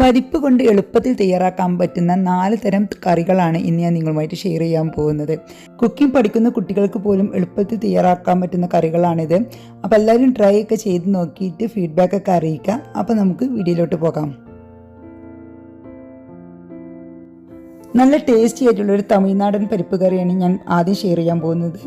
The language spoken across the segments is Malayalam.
പരിപ്പ് കൊണ്ട് എളുപ്പത്തിൽ തയ്യാറാക്കാൻ പറ്റുന്ന 4 തരം കറികളാണ് ഇന്ന് ഞാൻ നിങ്ങളുമായിട്ട് ഷെയർ ചെയ്യാൻ പോകുന്നത്. കുക്കിംഗ് പഠിക്കുന്ന കുട്ടികൾക്ക് പോലും എളുപ്പത്തിൽ തയ്യാറാക്കാൻ പറ്റുന്ന കറികളാണിത്. അപ്പോൾ എല്ലാവരും ട്രൈ ഒക്കെ ചെയ്ത് നോക്കിയിട്ട് ഫീഡ്ബാക്ക് ഒക്കെ അറിയിക്കുക. അപ്പോൾ നമുക്ക് വീഡിയോയിലോട്ട് പോകാം. നല്ല ടേസ്റ്റി ആയിട്ടുള്ളൊരു തമിഴ്നാടൻ പരിപ്പ് കറിയാണ് ഞാൻ ആദ്യം ഷെയർ ചെയ്യാൻ പോകുന്നത്.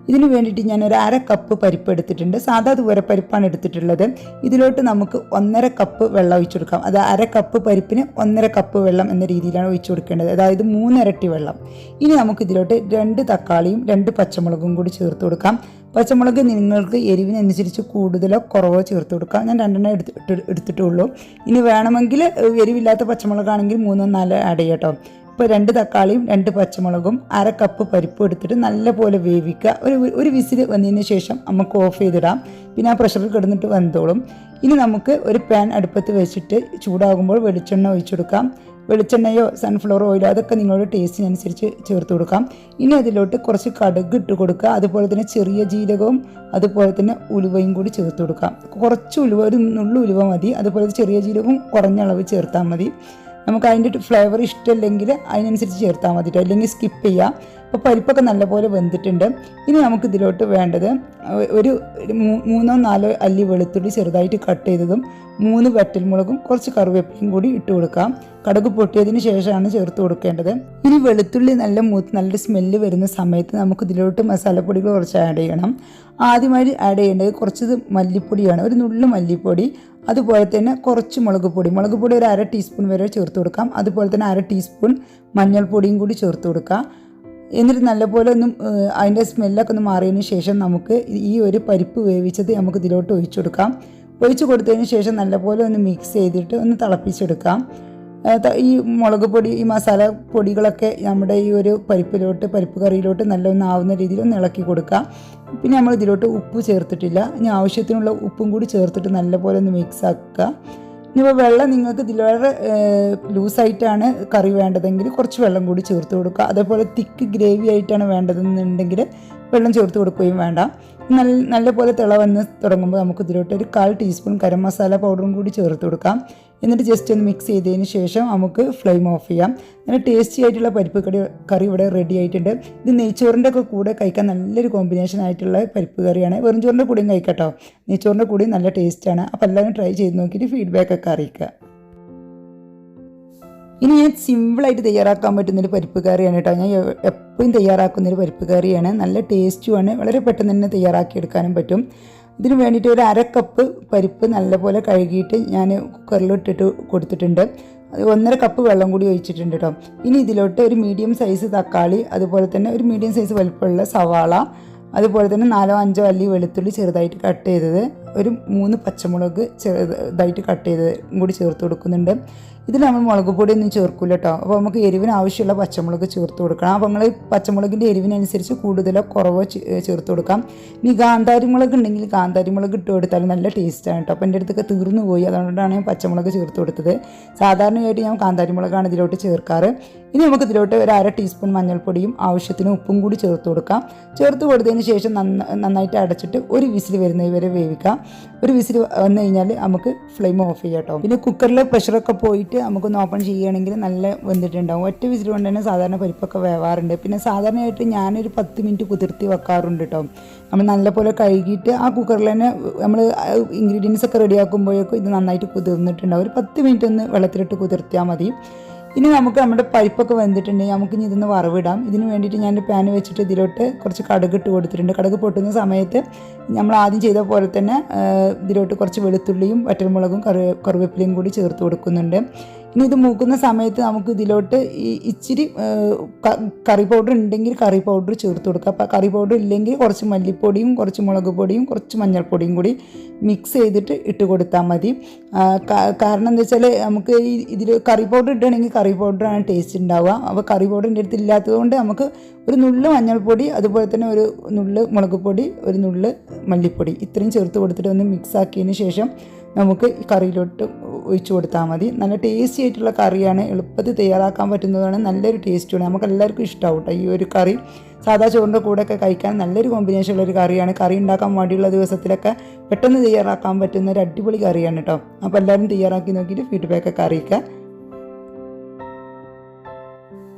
ഇതിന് വേണ്ടിയിട്ട് ഞാൻ ഒരു 1/2 കപ്പ് പരിപ്പ് എടുത്തിട്ടുണ്ട്. സാധാ തുവരപ്പരിപ്പാണ് എടുത്തിട്ടുള്ളത്. ഇതിലോട്ട് നമുക്ക് 1.5 കപ്പ് വെള്ളം ഒഴിച്ചു കൊടുക്കാം. അത് 1/2 കപ്പ് പരിപ്പിന് 1.5 കപ്പ് വെള്ളം എന്ന രീതിയിലാണ് ഒഴിച്ചു കൊടുക്കേണ്ടത്. അതായത് 3 ഇരട്ടി വെള്ളം. ഇനി നമുക്ക് ഇതിലോട്ട് 2 തക്കാളിയും 2 പച്ചമുളകും കൂടി ചേർത്ത് കൊടുക്കാം. പച്ചമുളക് നിങ്ങൾക്ക് എരിവിനനുസരിച്ച് കൂടുതലോ കുറവോ ചേർത്ത് കൊടുക്കാം. ഞാൻ 2 എടുത്തിട്ടുള്ളൂ. ഇനി വേണമെങ്കിൽ എരിവില്ലാത്ത പച്ചമുളകാണെങ്കിൽ 3-4 ആഡ് ചെയ്യാം കേട്ടോ. ഇപ്പോൾ 2 തക്കാളിയും 2 പച്ചമുളകും 1/2 കപ്പ് പരിപ്പ് എടുത്തിട്ട് നല്ലപോലെ വേവിക്കുക. ഒരു വിസിൽ വന്നതിന് ശേഷം നമുക്ക് ഓഫ് ചെയ്തിടാം. പിന്നെ ആ പ്രഷറിൽ കിടന്നിട്ട് വെന്തോളും. ഇനി നമുക്ക് ഒരു പാൻ അടുപ്പത്ത് വെച്ചിട്ട് ചൂടാകുമ്പോൾ വെളിച്ചെണ്ണ ഒഴിച്ചെടുക്കാം. വെളിച്ചെണ്ണയോ സൺഫ്ലവർ ഓയിലോ അതൊക്കെ നിങ്ങളുടെ ടേസ്റ്റിനനുസരിച്ച് ചേർത്ത് കൊടുക്കാം. ഇനി അതിലോട്ട് കുറച്ച് കടുക് ഇട്ട് കൊടുക്കുക. അതുപോലെ തന്നെ ചെറിയ ജീരകവും അതുപോലെ തന്നെ ഉലുവയും കൂടി ചേർത്ത് കൊടുക്കാം. കുറച്ച് ഉലുവ, ഒരു നുള്ളു ഉലുവ മതി. അതുപോലെ ചെറിയ ജീരകവും കുറഞ്ഞ അളവ് ചേർത്താൽ മതി. നമുക്ക് അതിൻ്റെ ഫ്ലേവർ ഇഷ്ടമല്ലെങ്കിൽ അതിനനുസരിച്ച് ചേർത്താൽ മതി, അല്ലെങ്കിൽ സ്കിപ്പ് ചെയ്യാം. അപ്പോൾ പരിപ്പൊക്കെ നല്ലപോലെ വെന്തിട്ടുണ്ട്. ഇനി നമുക്ക് ഇതിലോട്ട് വേണ്ടത് ഒരു 3-4 അല്ലി വെളുത്തുള്ളി ചെറുതായിട്ട് കട്ട് ചെയ്തതും 3 വറ്റൽമുളകും കുറച്ച് കറിവേപ്പിലയും കൂടി ഇട്ട് കൊടുക്കാം. കടുക് പൊട്ടിയതിന് ശേഷമാണ് ചേർത്ത് കൊടുക്കേണ്ടത്. ഇനി വെളുത്തുള്ളി നല്ല സ്മെല്ല് വരുന്ന സമയത്ത് നമുക്ക് ഇതിലോട്ട് മസാലപ്പൊടികൾ കുറച്ച് ആഡ് ചെയ്യണം. ആദ്യമായി ആഡ് ചെയ്യേണ്ടത് കുറച്ച് മല്ലിപ്പൊടിയാണ്, ഒരു നുള്ളു മല്ലിപ്പൊടി. അതുപോലെ തന്നെ കുറച്ച് മുളക് പൊടി ഒരു 1/2 ടീസ്പൂൺ വരെ ചേർത്ത് കൊടുക്കാം. അതുപോലെ തന്നെ 1/2 ടീസ്പൂൺ മഞ്ഞൾപ്പൊടിയും കൂടി ചേർത്ത് കൊടുക്കാം. എന്നിട്ട് നല്ലപോലെ അതിൻ്റെ സ്മെല്ലൊക്കെ മാറിയതിന് ശേഷം നമുക്ക് ഈ ഒരു പരിപ്പ് വേവിച്ചത് നമുക്ക് ഇതിലോട്ട് ഒഴിച്ചു കൊടുക്കാം. ഒഴിച്ചു കൊടുത്തതിന് ശേഷം നല്ലപോലെ മിക്സ് ചെയ്തിട്ട് തിളപ്പിച്ചെടുക്കാം. ഈ മുളക് പൊടി, ഈ മസാല പൊടികളൊക്കെ നമ്മുടെ ഈ ഒരു പരിപ്പ് കറിയിലോട്ട് ആവുന്ന രീതിയിൽ ഇളക്കി കൊടുക്കാം. പിന്നെ നമ്മൾ ഇതിലോട്ട് ഉപ്പ് ചേർത്തിട്ടില്ല. ഇനി ആവശ്യത്തിനുള്ള ഉപ്പും കൂടി ചേർത്തിട്ട് നല്ലപോലെ മിക്സ് ആക്കുക. ഇനിയിപ്പോൾ വെള്ളം നിങ്ങൾക്ക് ഇതിലേറെ ലൂസായിട്ടാണ് കറി വേണ്ടതെങ്കിൽ കുറച്ച് വെള്ളം കൂടി ചേർത്ത് കൊടുക്കുക. അതേപോലെ തിക്ക് ഗ്രേവി ആയിട്ടാണ് വേണ്ടതെന്നുണ്ടെങ്കിൽ വെള്ളം ചേർത്ത് കൊടുക്കുകയും വേണ്ട. നല്ലപോലെ വന്ന് തുടങ്ങുമ്പോൾ നമുക്ക് ഇതിലോട്ട് ഒരു 1/4 ടീസ്പൂൺ ഗരം മസാല പൗഡറും കൂടി ചേർത്ത് കൊടുക്കാം. എന്നിട്ട് ജസ്റ്റ് ഒന്ന് മിക്സ് ചെയ്തതിന് ശേഷം നമുക്ക് ഫ്ലെയിം ഓഫ് ചെയ്യാം. നല്ല ടേസ്റ്റി ആയിട്ടുള്ള പരിപ്പ് കറി ഇവിടെ റെഡി ആയിട്ടുണ്ട്. ഇത് നെയ്ച്ചോറിൻ്റെ ഒക്കെ കൂടെ കഴിക്കാൻ നല്ലൊരു കോമ്പിനേഷൻ ആയിട്ടുള്ള പരിപ്പ് കറിയാണ്. വെറും ചോറിൻ്റെ കൂടെയും കഴിക്കട്ടോ. നെയ്ച്ചോറിൻ്റെ കൂടെയും നല്ല ടേസ്റ്റാണ്. അപ്പോൾ എല്ലാവരും ട്രൈ ചെയ്ത് നോക്കിയിട്ട് ഫീഡ്ബാക്ക് ഒക്കെ അറിയിക്കുക. ഇനി ഞാൻ സിമ്പിളായിട്ട് തയ്യാറാക്കാൻ പറ്റുന്നൊരു പരിപ്പ് കറിയാണ് കേട്ടോ. ഞാൻ എപ്പോഴും തയ്യാറാക്കുന്നൊരു പരിപ്പ് കറിയാണ്. നല്ല ടേസ്റ്റുമാണ്. വളരെ പെട്ടെന്ന് തന്നെ തയ്യാറാക്കിയെടുക്കാനും പറ്റും. ഇതിന് വേണ്ടിയിട്ട് ഒരു 1/2 കപ്പ് പരിപ്പ് നല്ലപോലെ കഴുകിയിട്ട് ഞാൻ കുക്കറിലിട്ടിട്ട് കൊടുത്തിട്ടുണ്ട്. 1.5 കപ്പ് വെള്ളം കൂടി ഒഴിച്ചിട്ടുണ്ട് കേട്ടോ. ഇനി ഇതിലോട്ട് ഒരു മീഡിയം സൈസ് തക്കാളി, അതുപോലെ തന്നെ ഒരു മീഡിയം സൈസ് വലുപ്പമുള്ള സവാള, അതുപോലെ തന്നെ 4-5 അല്ലി വെളുത്തുള്ളി ചെറുതായിട്ട് കട്ട് ചെയ്തത്, ഒരു 3 പച്ചമുളക് ചെറുതായിട്ട് കട്ട് ചെയ്തത് കൂടി ചേർത്ത് കൊടുക്കുന്നുണ്ട്. ഇതിൽ നമ്മൾ മുളക് പൊടിയൊന്നും ചേർക്കില്ല കേട്ടോ. അപ്പോൾ നമുക്ക് എരിവിന് ആവശ്യമുള്ള പച്ചമുളക് ചേർത്ത് കൊടുക്കണം. അപ്പോൾ നമ്മൾ പച്ചമുളകിൻ്റെ എരിവിനനുസരിച്ച് കൂടുതലോ കുറവോ ചേർത്ത് കൊടുക്കാം. ഇനി കാന്താരി മുളക് ഉണ്ടെങ്കിൽ കാന്താരി മുളക് ഇട്ട് കൊടുത്താലും നല്ല ടേസ്റ്റാണ് കേട്ടോ. അപ്പോൾ എൻ്റെ അടുത്തൊക്കെ തീർന്നു പോയി, അതുകൊണ്ടാണ് ഞാൻ പച്ചമുളക് ചേർത്ത് കൊടുത്തത്. സാധാരണയായിട്ട് ഞാൻ കാന്താരി മുളകാണ് ഇതിലോട്ട് ചേർക്കാറ്. ഇനി നമുക്ക് ഇതിലോട്ട് ഒരു 1/2 ടീസ്പൂൺ മഞ്ഞൾപ്പൊടിയും ആവശ്യത്തിന് ഉപ്പും കൂടി ചേർത്ത് കൊടുക്കാം. ചേർത്ത് കൊടുത്തതിന് ശേഷം നന്നായിട്ട് അടച്ചിട്ട് ഒരു വിസിൽ വരുന്നത് വരെ വേവിക്കാം. ഒരു വിസിൽ വന്നു കഴിഞ്ഞാൽ നമുക്ക് ഫ്ലെയിം ഓഫ് ചെയ്യാം കേട്ടോ. പിന്നെ കുക്കറിലെ പ്രഷറൊക്കെ പോയിട്ട് നമുക്കൊന്ന് ഓപ്പൺ ചെയ്യുകയാണെങ്കിൽ നല്ല വെന്തിട്ടുണ്ടാവും. ഒറ്റ വിസിൽ കൊണ്ട് തന്നെ സാധാരണ പരിപ്പൊക്കെ വേവാറുണ്ട്. പിന്നെ സാധാരണയായിട്ട് ഞാനൊരു 10 മിനിറ്റ് കുതിർത്തി വെക്കാറുണ്ട് കേട്ടോ. നമ്മൾ നല്ലപോലെ കഴുകിയിട്ട് ആ കുക്കറിൽ തന്നെ നമ്മൾ ഇൻഗ്രീഡിയൻസ് ഒക്കെ റെഡിയാക്കുമ്പോഴേക്കും ഇത് നന്നായിട്ട് കുതിർന്നിട്ടുണ്ടാവും. ഒരു 10 മിനിറ്റ് ഒന്ന് വെള്ളത്തിലിട്ട് കുതിർത്തിയാൽ മതി. ഇനി നമുക്ക് നമ്മുടെ പരിപ്പൊക്കെ വെന്തിട്ടുണ്ടെങ്കിൽ നമുക്കിനി ഇതൊന്ന് വറവിടാം. ഇതിന് വേണ്ടിയിട്ട് ഞാൻ പാൻ വെച്ചിട്ട് ഇതിലോട്ട് കുറച്ച് കടുക് ഇട്ട് കൊടുത്തിട്ടുണ്ട്. കടുക് പൊട്ടുന്ന സമയത്ത് നമ്മൾ ആദ്യം ചെയ്ത പോലെ തന്നെ ഇതിലോട്ട് കുറച്ച് വെളുത്തുള്ളിയും വറ്റൽമുളകും കറിവേപ്പിലയും കൂടി ചേർത്ത് കൊടുക്കുന്നുണ്ട്. ഇനി ഇത് മൂക്കുന്ന സമയത്ത് നമുക്ക് ഇതിലോട്ട് ഇച്ചിരി കറി പൗഡർ ഉണ്ടെങ്കിൽ കറി പൗഡർ ചേർത്ത് കൊടുക്കുക. അപ്പോൾ കറി പൗഡർ ഇല്ലെങ്കിൽ കുറച്ച് മല്ലിപ്പൊടിയും കുറച്ച് മുളക് പൊടിയും കുറച്ച് മഞ്ഞൾപ്പൊടിയും കൂടി മിക്സ് ചെയ്തിട്ട് ഇട്ട് കൊടുത്താൽ മതി. കാരണം എന്താ വെച്ചാൽ നമുക്ക് ഇതിൽ കറി പൗഡർ ഇട്ടുകയാണെങ്കിൽ കറി പൗഡറാണ് ടേസ്റ്റ് ഉണ്ടാവുക. അപ്പോൾ കറി പൗഡർ എൻ്റെ അടുത്ത് ഇല്ലാത്തതുകൊണ്ട് നമുക്ക് ഒരു നുള്ള് മഞ്ഞൾപ്പൊടി, അതുപോലെ തന്നെ ഒരു നുള്ള് മുളക് പൊടി, ഒരു നുള്ള് മല്ലിപ്പൊടി ഇത്രയും ചേർത്ത് കൊടുത്തിട്ട് ഒന്ന് മിക്സ് ആക്കിയതിന് ശേഷം നമുക്ക് കറിയിലോട്ട് ഒഴിച്ചു കൊടുത്താൽ മതി. നല്ല ടേസ്റ്റി ആയിട്ടുള്ള കറിയാണ്. എളുപ്പത്തിൽ തയ്യാറാക്കാൻ പറ്റുന്നതാണ്. നല്ലൊരു ടേസ്റ്റുമാണ്. നമുക്ക് എല്ലാവർക്കും ഇഷ്ടമാവും കേട്ടോ ഈ ഒരു കറി. സാധാ ചോറിൻ്റെ കൂടെയൊക്കെ കഴിക്കാൻ നല്ലൊരു കോമ്പിനേഷനുള്ളൊരു കറിയാണ്. കറി ഉണ്ടാക്കാൻ വേണ്ടിയുള്ള ദിവസത്തിലൊക്കെ പെട്ടെന്ന് തയ്യാറാക്കാൻ പറ്റുന്ന ഒരു അടിപൊളി കറിയാണ് കേട്ടോ. അപ്പോൾ എല്ലാവരും തയ്യാറാക്കി നോക്കിയിട്ട് ഫീഡ്ബാക്കൊക്കെ അറിയിക്കുക.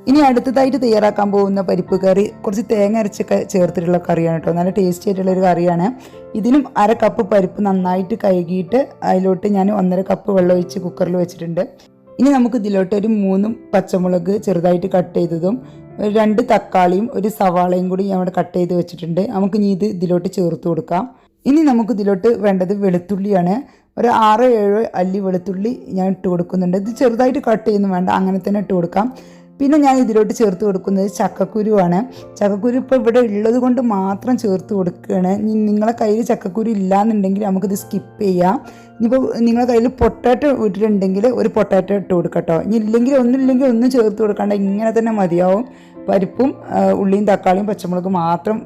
ഇനി അടുത്തതായിട്ട് തയ്യാറാക്കാൻ പോകുന്ന പരിപ്പ് കറി കുറച്ച് തേങ്ങ അരച്ചൊക്കെ ചേർത്തിട്ടുള്ള കറിയാണ് കേട്ടോ. നല്ല ടേസ്റ്റി ആയിട്ടുള്ളൊരു കറിയാണ്. ഇതിനും 1/2 കപ്പ് പരിപ്പ് നന്നായിട്ട് കഴുകിയിട്ട് അതിലോട്ട് ഞാൻ 1.5 കപ്പ് വെള്ളം ഒഴിച്ച് കുക്കറിൽ വെച്ചിട്ടുണ്ട്. ഇനി നമുക്ക് ഇതിലോട്ട് ഒരു 3 പച്ചമുളക് ചെറുതായിട്ട് കട്ട് ചെയ്തതും 2 തക്കാളിയും 1 സവാളയും കൂടി ഞാൻ ഇവിടെ കട്ട് ചെയ്ത് വെച്ചിട്ടുണ്ട്. നമുക്ക് ഇനി ഇതിലോട്ട് ചേർത്ത് കൊടുക്കാം. ഇനി നമുക്ക് ഇതിലോട്ട് വേണ്ടത് വെളുത്തുള്ളിയാണ്. ഒരു 6-7 അല്ലി വെളുത്തുള്ളി ഞാൻ ഇട്ട് കൊടുക്കുന്നുണ്ട്. ഇത് ചെറുതായിട്ട് കട്ട് ചെയ്യുന്നു വേണ്ട, അങ്ങനെ തന്നെ ഇട്ട് കൊടുക്കാം. പിന്നെ ഞാൻ ഇതിലോട്ട് ചേർത്ത് കൊടുക്കുന്നത് ചക്കക്കുരുവാണ്. ചക്കക്കുരു ഇപ്പോൾ ഇവിടെ ഉള്ളത് കൊണ്ട് മാത്രം ചേർത്ത് കൊടുക്കുകയാണ്. നിങ്ങളെ കയ്യിൽ ചക്കക്കുരു ഇല്ലയെന്നുണ്ടെങ്കിൽ നമുക്കിത് സ്കിപ്പ് ചെയ്യാം. ഇനിയിപ്പോൾ നിങ്ങളുടെ കയ്യിൽ പൊട്ടാറ്റോ വീട്ടിലുണ്ടെങ്കിൽ ഒരു പൊട്ടാറ്റോ ഇട്ട് കൊടുക്കട്ടോ. ഇനി ഇല്ലെങ്കിൽ ഒന്നും ചേർത്ത് കൊടുക്കാണ്ട് ഇങ്ങനെ തന്നെ മതിയാവും. പരിപ്പും ഉള്ളിയും തക്കാളിയും പച്ചമുളകും മാത്രം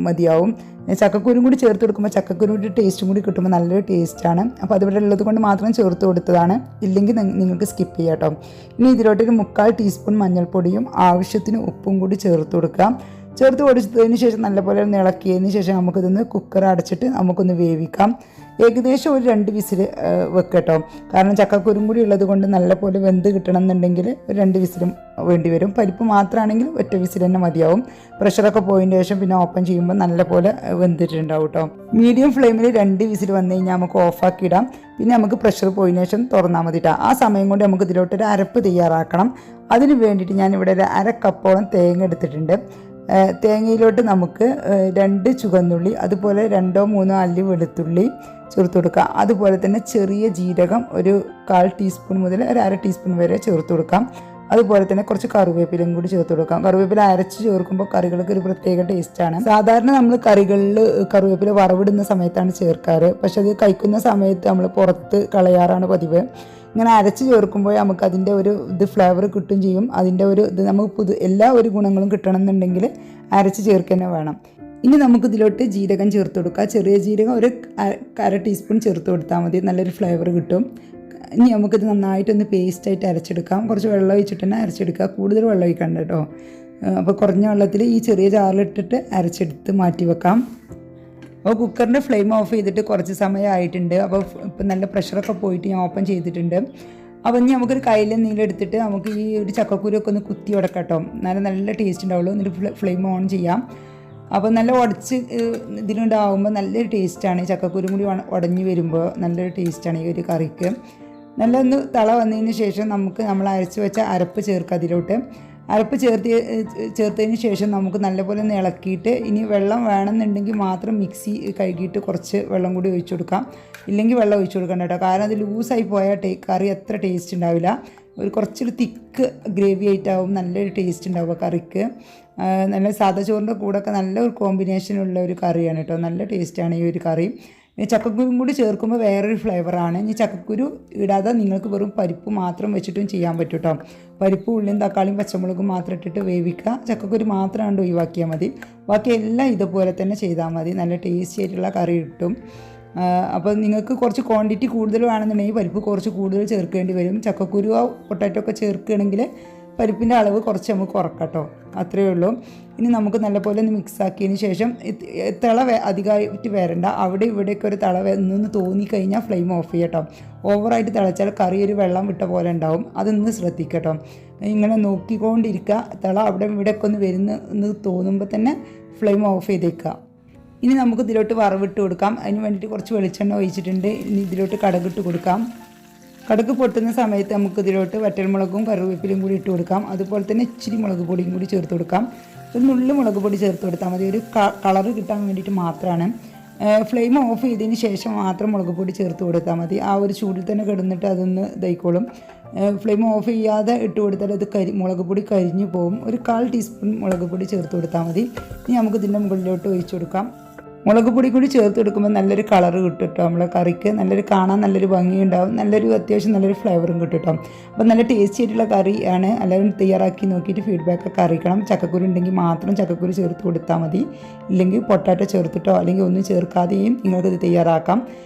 മതിയാവും. ചക്കക്കുരും കൂടി ചേർത്ത് കൊടുക്കുമ്പോൾ ചക്കക്കുരുവിൻ്റെ ടേസ്റ്റും കൂടി കിട്ടുമ്പോൾ നല്ലൊരു ടേസ്റ്റാണ്. അപ്പോൾ അതിവിടെ ഉള്ളത് കൊണ്ട് മാത്രം ചേർത്ത് കൊടുത്തതാണ്. ഇല്ലെങ്കിൽ നിങ്ങൾക്ക് സ്കിപ്പ് ചെയ്യാം കേട്ടോ. ഇനി ഇതിലോട്ടൊരു 3/4 ടീസ്പൂൺ മഞ്ഞൾപ്പൊടിയും ആവശ്യത്തിന് ഉപ്പും കൂടി ചേർത്ത് കൊടുക്കാം. ചേർത്ത് കൊടുത്തതിന് ശേഷം നല്ലപോലെ ഒന്ന് ഇളക്കിയതിന് ശേഷം നമുക്കിതൊന്ന് കുക്കർ അടച്ചിട്ട് നമുക്കൊന്ന് വേവിക്കാം. ഏകദേശം ഒരു 2 വിസിൽ വെക്കട്ടോ. കാരണം ചക്കക്കുരും കൂടി ഉള്ളത് കൊണ്ട് നല്ലപോലെ വെന്ത് കിട്ടണം എന്നുണ്ടെങ്കിൽ ഒരു 2 വിസിലും വേണ്ടി വരും. പരിപ്പ് മാത്രമാണെങ്കിൽ ഒറ്റ വിസിൽ തന്നെ മതിയാവും. പ്രഷറൊക്കെ പോയതിന് ശേഷം പിന്നെ ഓപ്പൺ ചെയ്യുമ്പോൾ നല്ലപോലെ വെന്തിട്ടുണ്ടാവും കേട്ടോ. മീഡിയം ഫ്ലെയിമിൽ 2 വിസിൽ വന്നു കഴിഞ്ഞാൽ നമുക്ക് ഓഫാക്കി ഇടാം. പിന്നെ നമുക്ക് പ്രഷർ പോയതിന് ശേഷം തുറന്നാൽ മതി കേട്ടോ. ആ സമയം കൊണ്ട് നമുക്ക് ഇതിലോട്ടൊരു അരപ്പ് തയ്യാറാക്കണം. അതിന് വേണ്ടിയിട്ട് ഞാനിവിടെ ഒരു 1/2 കപ്പോളം തേങ്ങ എടുത്തിട്ടുണ്ട്. തേങ്ങയിലോട്ട് നമുക്ക് 2 ചുവന്നുള്ളി, അതുപോലെ 2-3 അല്ലി വെളുത്തുള്ളി ചേർത്ത് കൊടുക്കാം. അതുപോലെ തന്നെ ചെറിയ ജീരകം ഒരു 1/4 ടീസ്പൂൺ മുതൽ ഒരു 1/2 ടീസ്പൂൺ വരെ ചേർത്ത് കൊടുക്കാം. അതുപോലെ തന്നെ കുറച്ച് കറിവേപ്പിലയും കൂടി ചേർത്ത് കൊടുക്കാം. കറിവേപ്പില അരച്ച് ചേർക്കുമ്പോൾ കറികൾക്ക് ഒരു പ്രത്യേക ടേസ്റ്റാണ്. സാധാരണ നമ്മൾ കറികളിൽ കറിവേപ്പില വറവിടുന്ന സമയത്താണ് ചേർക്കാറ്. പക്ഷെ അത് കഴിക്കുന്ന സമയത്ത് നമ്മൾ പുറത്ത് കളയാറാണ് പതിവ്. ഇങ്ങനെ അരച്ച് ചേർക്കുമ്പോൾ നമുക്ക് അതിൻ്റെ ഒരു ഫ്ലേവർ കിട്ടും ചെയ്യും. അതിൻ്റെ നമുക്ക് എല്ലാ ഗുണങ്ങളും കിട്ടണം എന്നുണ്ടെങ്കിൽ അരച്ച് ചേർക്കുക തന്നെ വേണം. ഇനി നമുക്ക് ഇതിലോട്ട് ജീരകം ചേർത്ത് കൊടുക്കാം. ചെറിയ ജീരകം ഒരു 1/2 ടീസ്പൂൺ ചേർത്ത് കൊടുത്താൽ മതി, നല്ലൊരു ഫ്ലേവർ കിട്ടും. ഇനി നമുക്കിത് നന്നായിട്ടൊന്ന് പേസ്റ്റായിട്ട് അരച്ചെടുക്കാം. കുറച്ച് വെള്ളം ഒഴിച്ചിട്ട് തന്നെ അരച്ചെടുക്കുക, കൂടുതൽ വെള്ളം ഒഴിക്കണ്ട കേട്ടോ. അപ്പോൾ കുറഞ്ഞ വെള്ളത്തിൽ ഈ ചെറിയ ജാറിലിട്ടിട്ട് അരച്ചെടുത്ത് മാറ്റി വെക്കാം. അപ്പോൾ കുക്കറിൻ്റെ ഫ്ലെയിം ഓഫ് ചെയ്തിട്ട് കുറച്ച് സമയമായിട്ടുണ്ട്. അപ്പോൾ ഇപ്പം നല്ല പ്രഷറൊക്കെ പോയിട്ട് ഞാൻ ഓപ്പൺ ചെയ്തിട്ടുണ്ട്. അപ്പോൾ ഇനി നമുക്കൊരു കയ്യിൽ എന്തെങ്കിലും എടുത്തിട്ട് നമുക്ക് ഈ ഒരു ചക്കക്കുരുവൊക്കെ ഒന്ന് കുത്തി ഉടക്കാം കേട്ടോ. നല്ല ടേസ്റ്റ് ഉണ്ടാവുള്ളൂ. എന്നിട്ട് ഫ്ലെയിം ഓൺ ചെയ്യാം. അപ്പോൾ നല്ല ഉടച്ച് ഇതിലുണ്ടാവുമ്പോൾ നല്ലൊരു ടേസ്റ്റാണ്. ചക്കക്കുരും കൂടി ഉടഞ്ഞ് വരുമ്പോൾ നല്ലൊരു ടേസ്റ്റാണ് ഈ ഒരു കറിക്ക്. നല്ലൊന്ന് തള വന്നതിന് ശേഷം നമ്മൾ അരച്ച് വെച്ച അരപ്പ് ചേർക്കുക. അതിലോട്ട് അരപ്പ് ചേർത്തതിന് ശേഷം നമുക്ക് നല്ലപോലെ ഒന്ന് ഇളക്കിയിട്ട് ഇനി വെള്ളം വേണമെന്നുണ്ടെങ്കിൽ മാത്രം മിക്സി കഴുകിയിട്ട് കുറച്ച് വെള്ളം കൂടി ഒഴിച്ചു കൊടുക്കാം. ഇല്ലെങ്കിൽ വെള്ളം ഒഴിച്ചു കൊടുക്കണ്ട കേട്ടോ. കാരണം അത് ലൂസായി പോയാൽ കറി അത്ര ടേസ്റ്റ് ഉണ്ടാവില്ല. കുറച്ചൊരു തിക്ക് ഗ്രേവി ആയിട്ടാവും നല്ലൊരു ടേസ്റ്റ് ഉണ്ടാവുക കറിക്ക്. നല്ല സാദാ ചോറിൻ്റെ കൂടെയൊക്കെ നല്ലൊരു കോമ്പിനേഷനുള്ള ഒരു കറിയാണ് കേട്ടോ. നല്ല ടേസ്റ്റാണ് ഈ ഒരു കറി. ചക്കക്കുരും കൂടി ചേർക്കുമ്പോൾ വേറൊരു ഫ്ലേവറാണ്. ഇനി ചക്കക്കുരു ഇടാതെ നിങ്ങൾക്ക് വെറും പരിപ്പ് മാത്രം വെച്ചിട്ടും ചെയ്യാൻ പറ്റും കേട്ടോ. പരിപ്പ് ഉള്ളിയും തക്കാളിയും പച്ചമുളകും മാത്രം ഇട്ടിട്ട് വേവിക്കുക. ചക്കക്കുരു മാത്രം ഒഴിവാക്കിയാൽ മതി. ബാക്കി എല്ലാം ഇതുപോലെ തന്നെ ചെയ്താൽ മതി. നല്ല ടേസ്റ്റി ആയിട്ടുള്ള കറി കിട്ടും. അപ്പോൾ നിങ്ങൾക്ക് കുറച്ച് ക്വാണ്ടിറ്റി കൂടുതൽ വേണമെന്നുണ്ടെങ്കിൽ പരിപ്പ് കുറച്ച് കൂടുതൽ ചേർക്കേണ്ടി വരും. ചക്കക്കുരുവോ പൊട്ടാറ്റോ ഒക്കെ ചേർക്കുകയാണെങ്കിൽ പരിപ്പിൻ്റെ അളവ് കുറച്ച് നമുക്ക് കുറക്കാം കേട്ടോ. അത്രയേ ഉള്ളൂ. ഇനി നമുക്ക് നല്ലപോലെ ഒന്ന് മിക്സ് ആക്കിയതിന് ശേഷം തിള അധികമായിട്ട് വരണ്ട. അവിടെ ഇവിടെയൊക്കെ ഒരു തിള നിന്ന് തോന്നിക്കഴിഞ്ഞാൽ ഫ്ലെയിം ഓഫ് ചെയ്യട്ടോ. ഓവറായിട്ട് തിളച്ചാൽ കറി ഒരു വെള്ളം വിട്ട പോലെ ഉണ്ടാവും. അതൊന്ന് ശ്രദ്ധിക്കട്ടോ. ഇങ്ങനെ നോക്കിക്കൊണ്ടിരിക്കുക. തിള അവിടെ ഇവിടെയൊക്കെ ഒന്ന് വരുന്ന തോന്നുമ്പോൾ തന്നെ ഫ്ലെയിം ഓഫ് ചെയ്തേക്കുക. ഇനി നമുക്ക് ഇതിലോട്ട് വറവിട്ട് കൊടുക്കാം. അതിന് വേണ്ടിയിട്ട് കുറച്ച് വെളിച്ചെണ്ണ ഒഴിച്ചിട്ടുണ്ട്. ഇനി ഇതിലോട്ട് കടുകിട്ട് കൊടുക്കാം. കടുക് പൊട്ടുന്ന സമയത്ത് നമുക്ക് ഇതിലോട്ട് വറ്റൽമുളകും കറിവേപ്പിലയും കൂടി ഇട്ട് കൊടുക്കാം. അതുപോലെ തന്നെ ഇച്ചിരി മുളക് പൊടിയും കൂടി ചേർത്ത് കൊടുക്കാം. ഒരു നുള്ളു മുളക് പൊടി ചേർത്ത് കൊടുത്താൽ മതി. ഒരു കളറ് കിട്ടാൻ വേണ്ടിയിട്ട് മാത്രമാണ്. ഫ്ലെയിം ഓഫ് ചെയ്തതിന് ശേഷം മാത്രം മുളക് പൊടി ചേർത്ത് കൊടുത്താൽ മതി. ആ ഒരു ചൂടിൽ തന്നെ കിടന്നിട്ട് അതൊന്ന് ഇതായിക്കോളും. ഫ്ലെയിം ഓഫ് ചെയ്യാതെ ഇട്ട് കൊടുത്താൽ അത് മുളക് പൊടി കരിഞ്ഞു പോകും. ഒരു 1/4 ടീസ്പൂൺ മുളക് പൊടി ചേർത്ത് കൊടുത്താൽ മതി. ഇനി നമുക്ക് ഇതിൻ്റെ മുകളിലോട്ട് ഒഴിച്ചു കൊടുക്കാം. മുളക് പൊടി കൂടി ചേർത്ത് കൊടുക്കുമ്പോൾ നല്ലൊരു കളറ് കിട്ടും കേട്ടോ. നമ്മളെ കറിക്ക് കാണാൻ നല്ലൊരു ഭംഗിയുണ്ടാവും. അത്യാവശ്യം നല്ലൊരു ഫ്ലേവറും കിട്ടും കേട്ടോ. അപ്പോൾ നല്ല ടേസ്റ്റി ആയിട്ടുള്ള കറിയാണ്. എല്ലാവരും തയ്യാറാക്കി നോക്കിയിട്ട് ഫീഡ്ബാക്കൊക്കെ അറിയിക്കണം. ചക്കക്കുരു ഉണ്ടെങ്കിൽ മാത്രം ചക്കക്കുരു ചേർത്ത് കൊടുത്താൽ മതി. ഇല്ലെങ്കിൽ പൊട്ടാറ്റോ ചേർത്തിട്ടോ അല്ലെങ്കിൽ ഒന്നും ചേർക്കാതെയും നിങ്ങൾക്കിത് തയ്യാറാക്കാം.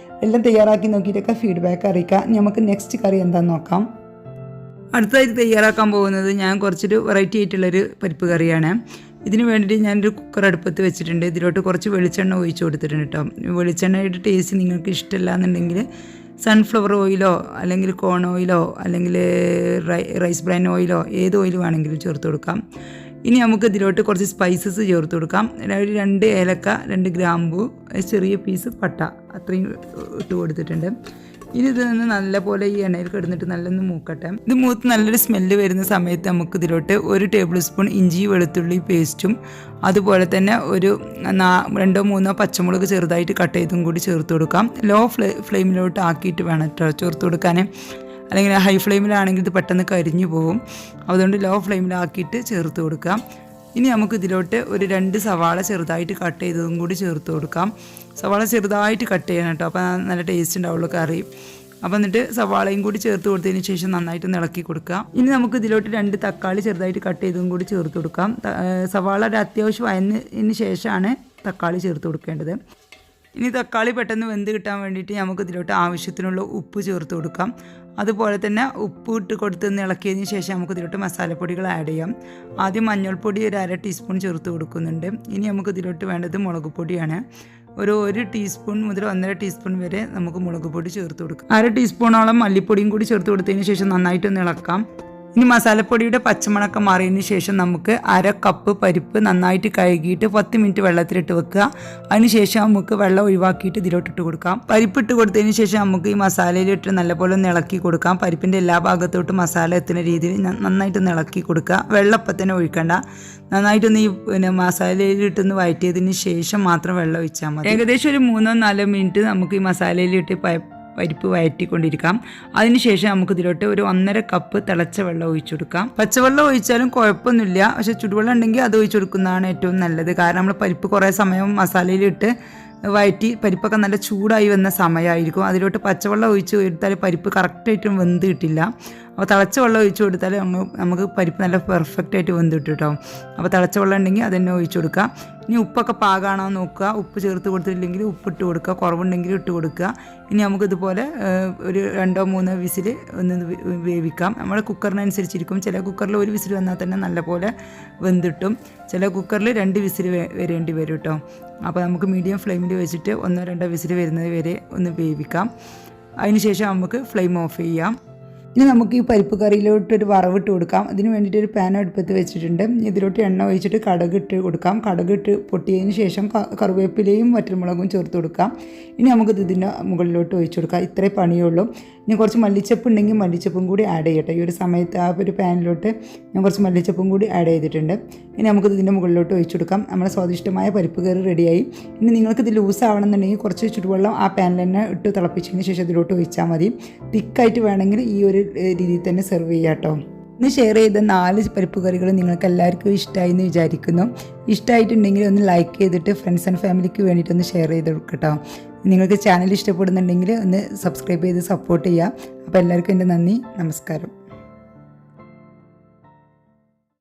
എല്ലാം തയ്യാറാക്കി നോക്കിയിട്ടൊക്കെ ഫീഡ്ബാക്ക് അറിയിക്കാം. നമുക്ക് നെക്സ്റ്റ് കറി എന്താണെന്ന് നോക്കാം. അടുത്തതായിട്ട് തയ്യാറാക്കാൻ പോകുന്നത് ഞാൻ കുറച്ചൊരു വെറൈറ്റി ആയിട്ടുള്ളൊരു പരിപ്പ് കറിയാണ്. ഇതിന് വേണ്ടിയിട്ട് ഞാനൊരു കുക്കർ അടുപ്പത്ത് വെച്ചിട്ടുണ്ട്. ഇതിലോട്ട് കുറച്ച് വെളിച്ചെണ്ണ ഒഴിച്ച് കൊടുത്തിട്ടുണ്ട് കേട്ടോ. വെളിച്ചെണ്ണയുടെ ടേസ്റ്റ് നിങ്ങൾക്ക് ഇഷ്ടമല്ല എന്നുണ്ടെങ്കിൽ സൺഫ്ലവർ ഓയിലോ അല്ലെങ്കിൽ കോൺ ഓയിലോ അല്ലെങ്കിൽ റൈസ് ബ്രാൻ ഓയിലോ ഏത് ഓയിൽ വേണമെങ്കിലും ചേർത്ത് കൊടുക്കാം. ഇനി നമുക്ക് ഇതിലോട്ട് കുറച്ച് സ്പൈസസ് ചേർത്ത് കൊടുക്കാം. ഒരു 2 ഏലക്ക, 2 ഗ്രാമ്പു, ചെറിയ പീസ് പട്ട അത്രയും ഇട്ട് കൊടുത്തിട്ടുണ്ട്. ഇനി ഇതൊന്ന് നല്ലപോലെ ഈ എണ്ണയിൽ കിടന്നിട്ട് നല്ലൊന്ന് മൂക്കട്ടെ. ഇത് മൂത്ത് നല്ലൊരു സ്മെല്ല് വരുന്ന സമയത്ത് നമുക്ക് ഇതിലോട്ട് 1 ടേബിൾ സ്പൂൺ ഇഞ്ചി വെളുത്തുള്ളി പേസ്റ്റും അതുപോലെ തന്നെ ഒരു 2-3 പച്ചമുളക് ചെറുതായിട്ട് കട്ട് ചെയ്തും കൂടി ചേർത്ത് കൊടുക്കാം. ലോ ഫ്ലെയിമിലോട്ട് ആക്കിയിട്ട് വേണം കേട്ടോ ചേർത്ത് കൊടുക്കാൻ. അല്ലെങ്കിൽ ഹൈ ഫ്ലെയിമിലാണെങ്കിൽ ഇത് പെട്ടെന്ന് കരിഞ്ഞു പോകും. അതുകൊണ്ട് ലോ ഫ്ലെയിമിലാക്കിയിട്ട് ചേർത്ത് കൊടുക്കാം. ഇനി നമുക്ക് ഇതിലോട്ട് ഒരു 2 സവാള ചെറുതായിട്ട് കട്ട് ചെയ്തതും കൂടി ചേർത്ത് കൊടുക്കാം. സവാള ചെറുതായിട്ട് കട്ട് ചെയ്യണം കേട്ടോ, അപ്പോൾ നല്ല ടേസ്റ്റ് ഉണ്ടാവുള്ളൂ കറി. അപ്പോൾ എന്നിട്ട് സവാളയും കൂടി ചേർത്ത് കൊടുത്തതിന് ശേഷം നന്നായിട്ട് ഇളക്കി കൊടുക്കാം. ഇനി നമുക്ക് ഇതിലോട്ട് 2 തക്കാളി ചെറുതായിട്ട് കട്ട് ചെയ്തതും കൂടി ചേർത്ത് കൊടുക്കാം. സവാള ഒരു അത്യാവശ്യം വഴന്നതിന് ശേഷമാണ് തക്കാളി ചേർത്ത് കൊടുക്കേണ്ടത്. ഇനി തക്കാളി പെട്ടെന്ന് വെന്ത് കിട്ടാൻ വേണ്ടിയിട്ട് നമുക്ക് ഇതിലോട്ട് ആവശ്യത്തിനുള്ള ഉപ്പ് ചേർത്ത് കൊടുക്കാം. അതുപോലെ തന്നെ ഉപ്പ് ഇട്ട് കൊടുത്ത് ഇളക്കിയതിന് ശേഷം നമുക്ക് ഇതിലോട്ട് മസാലപ്പൊടികൾ ആഡ് ചെയ്യാം. ആദ്യം മഞ്ഞൾപ്പൊടി ഒരു 1/2 ടീസ്പൂൺ ചേർത്ത് കൊടുക്കുന്നുണ്ട്. ഇനി നമുക്ക് ഇതിലോട്ട് വേണ്ടത് മുളക് പൊടിയാണ്. ഒരു 1 ടീസ്പൂൺ മുതൽ 1.5 ടീസ്പൂൺ വരെ നമുക്ക് മുളക് പൊടി ചേർത്ത് കൊടുക്കാം. 1/2 ടീസ്പൂണോളം മല്ലിപ്പൊടിയും കൂടി ചേർത്ത് കൊടുത്തതിന് ശേഷം നന്നായിട്ടൊന്ന് ഇളക്കാം. ഇനി മസാലപ്പൊടിയുടെ പച്ചമണക്കം മാറിയതിന് ശേഷം നമുക്ക് 1/2 കപ്പ് പരിപ്പ് നന്നായിട്ട് കഴുകിയിട്ട് 10 മിനിറ്റ് വെള്ളത്തിലിട്ട് വെക്കുക. അതിനുശേഷം നമുക്ക് വെള്ളം ഒഴിവാക്കിയിട്ട് ഇതിലോട്ടിട്ട് കൊടുക്കാം. പരിപ്പ് ഇട്ട് കൊടുത്തതിന് ശേഷം നമുക്ക് ഈ മസാലയിലിട്ട് നല്ലപോലെ ഒന്ന് ഇളക്കി കൊടുക്കാം. പരിപ്പിൻ്റെ എല്ലാ ഭാഗത്തോട്ടും മസാല എത്തുന്ന രീതിയിൽ നന്നായിട്ടൊന്ന് ഇളക്കി കൊടുക്കുക. വെള്ളപ്പം തന്നെ ഒഴിക്കണ്ട. നന്നായിട്ടൊന്ന് ഈ മസാലയിലിട്ടൊന്ന് വഴറ്റിയതിന് ശേഷം മാത്രം വെള്ളം ഒഴിച്ചാൽ മതി. ഏകദേശം ഒരു 3-4 മിനിറ്റ് നമുക്ക് ഈ മസാലയിലിട്ട് പരിപ്പ് വഴറ്റിക്കൊണ്ടിരിക്കാം. അതിനുശേഷം നമുക്ക് ഇതിലോട്ട് ഒരു 1.5 കപ്പ് തിളച്ച വെള്ളം ഒഴിച്ചു കൊടുക്കാം. പച്ചവെള്ളം ഒഴിച്ചാലും കുഴപ്പമൊന്നുമില്ല, പക്ഷേ ചുടുവെള്ളം ഉണ്ടെങ്കിൽ അത് ഒഴിച്ചു കൊടുക്കുന്നതാണ് ഏറ്റവും നല്ലത്. കാരണം നമ്മൾ പരിപ്പ് കുറേ സമയം മസാലയിലിട്ട് വഴറ്റി പരിപ്പൊക്കെ നല്ല ചൂടായി വന്ന സമയമായിരിക്കും. അതിലോട്ട് പച്ചവെള്ളം ഒഴിച്ച് കൊടുത്താൽ പരിപ്പ് കറക്റ്റായിട്ടും വെന്ത് കിട്ടില്ല. അപ്പോൾ തിളച്ച വെള്ളം ഒഴിച്ച് കൊടുത്താൽ നമുക്ക് പരിപ്പ് നല്ല പെർഫെക്റ്റ് ആയിട്ട് വെന്ത് കിട്ടും കേട്ടോ. അപ്പോൾ തിളച്ച വെള്ളം ഉണ്ടെങ്കിൽ അതന്നെ ഒഴിച്ച് കൊടുക്കുക. ഇനി ഉപ്പൊക്കെ പാകമാണോ നോക്കുക. ഉപ്പ് ചേർത്ത് കൊടുത്തിട്ടില്ലെങ്കിൽ ഉപ്പിട്ട് കൊടുക്കുക, കുറവുണ്ടെങ്കിൽ ഇട്ട് കൊടുക്കുക. ഇനി നമുക്കിതുപോലെ ഒരു 2-3 വിസിൽ ഒന്ന് വേവിക്കാം. നമ്മുടെ കുക്കറിനനുസരിച്ചിരിക്കും. ചില കുക്കറിൽ 1 വിസിൽ വന്നാൽ തന്നെ നല്ലപോലെ വെന്തിട്ടും, ചില കുക്കറിൽ 2 വിസിൽ വരേണ്ടി വരും കേട്ടോ. അപ്പോൾ നമുക്ക് മീഡിയം ഫ്ലെയിമിൽ വെച്ചിട്ട് 1-2 വിസിൽ വരുന്നത് വരെ ഒന്ന് വേവിക്കാം. അതിനുശേഷം നമുക്ക് ഫ്ലെയിം ഓഫ് ചെയ്യാം. ഇനി നമുക്ക് ഈ പരിപ്പ് കറിയിലോട്ടൊരു വറവിട്ട് കൊടുക്കാം. അതിന് വേണ്ടിയിട്ട് ഒരു പാൻ അടുപ്പത്ത് വെച്ചിട്ടുണ്ട്. ഇതിലോട്ട് എണ്ണ ഒഴിച്ചിട്ട് കടുകിട്ട് കൊടുക്കാം. കടുകിട്ട് പൊട്ടിയതിന് ശേഷം കറിവേപ്പിലയും വറ്റൽമുളകും ചേർത്ത് കൊടുക്കാം. ഇനി നമുക്കിത് ഇതിൻ്റെ മുകളിലോട്ട് ഒഴിച്ചു കൊടുക്കാം. ഇത്രേ പണിയുള്ളൂ. ഇനി കുറച്ച് മല്ലിച്ചപ്പ് ഉണ്ടെങ്കിൽ മല്ലിച്ചപ്പും കൂടി ആഡ് ചെയ്യട്ടെ. ഈ ഒരു സമയത്ത് ആ ഒരു പാനിലോട്ട് ഞാൻ കുറച്ച് മല്ലിച്ചപ്പും കൂടി ആഡ് ചെയ്തിട്ടുണ്ട്. ഇനി നമുക്കിത് ഇതിൻ്റെ മുകളിലോട്ട് ഒഴിച്ചു കൊടുക്കാം. നമ്മുടെ സ്വാദിഷ്ടമായ പരിപ്പ് കറി റെഡിയായി. ഇനി നിങ്ങൾക്കിത് ലൂസ് ആവണമെന്നുണ്ടെങ്കിൽ കുറച്ച് ചുടുവെള്ളം ആ പാനിൽ തന്നെ ഇട്ട് തിളപ്പിച്ചതിന് ശേഷം ഇതിലോട്ട് ഒഴിച്ചാൽ മതി. തിക്കായിട്ട് വേണമെങ്കിൽ ഈ ഒരു രീതിയിൽ തന്നെ സെർവ് ചെയ്യാം കേട്ടോ. ഇന്ന് ഷെയർ ചെയ്ത 4 പരിപ്പ് കറികൾ നിങ്ങൾക്ക് എല്ലാവർക്കും ഇഷ്ടമായി എന്ന് വിചാരിക്കുന്നു. ഇഷ്ടമായിട്ടുണ്ടെങ്കിൽ ഒന്ന് ലൈക്ക് ചെയ്തിട്ട് ഫ്രണ്ട്സ് ആൻഡ് ഫാമിലിക്ക് വേണ്ടിയിട്ടൊന്ന് ഷെയർ ചെയ്ത് കൊടുക്കട്ടോ. നിങ്ങൾക്ക് ചാനൽ ഇഷ്ടപ്പെടുന്നുണ്ടെങ്കിൽ ഒന്ന് സബ്സ്ക്രൈബ് ചെയ്ത് സപ്പോർട്ട് ചെയ്യുക. അപ്പോൾ എല്ലാവർക്കും എൻ്റെ നന്ദി, നമസ്കാരം.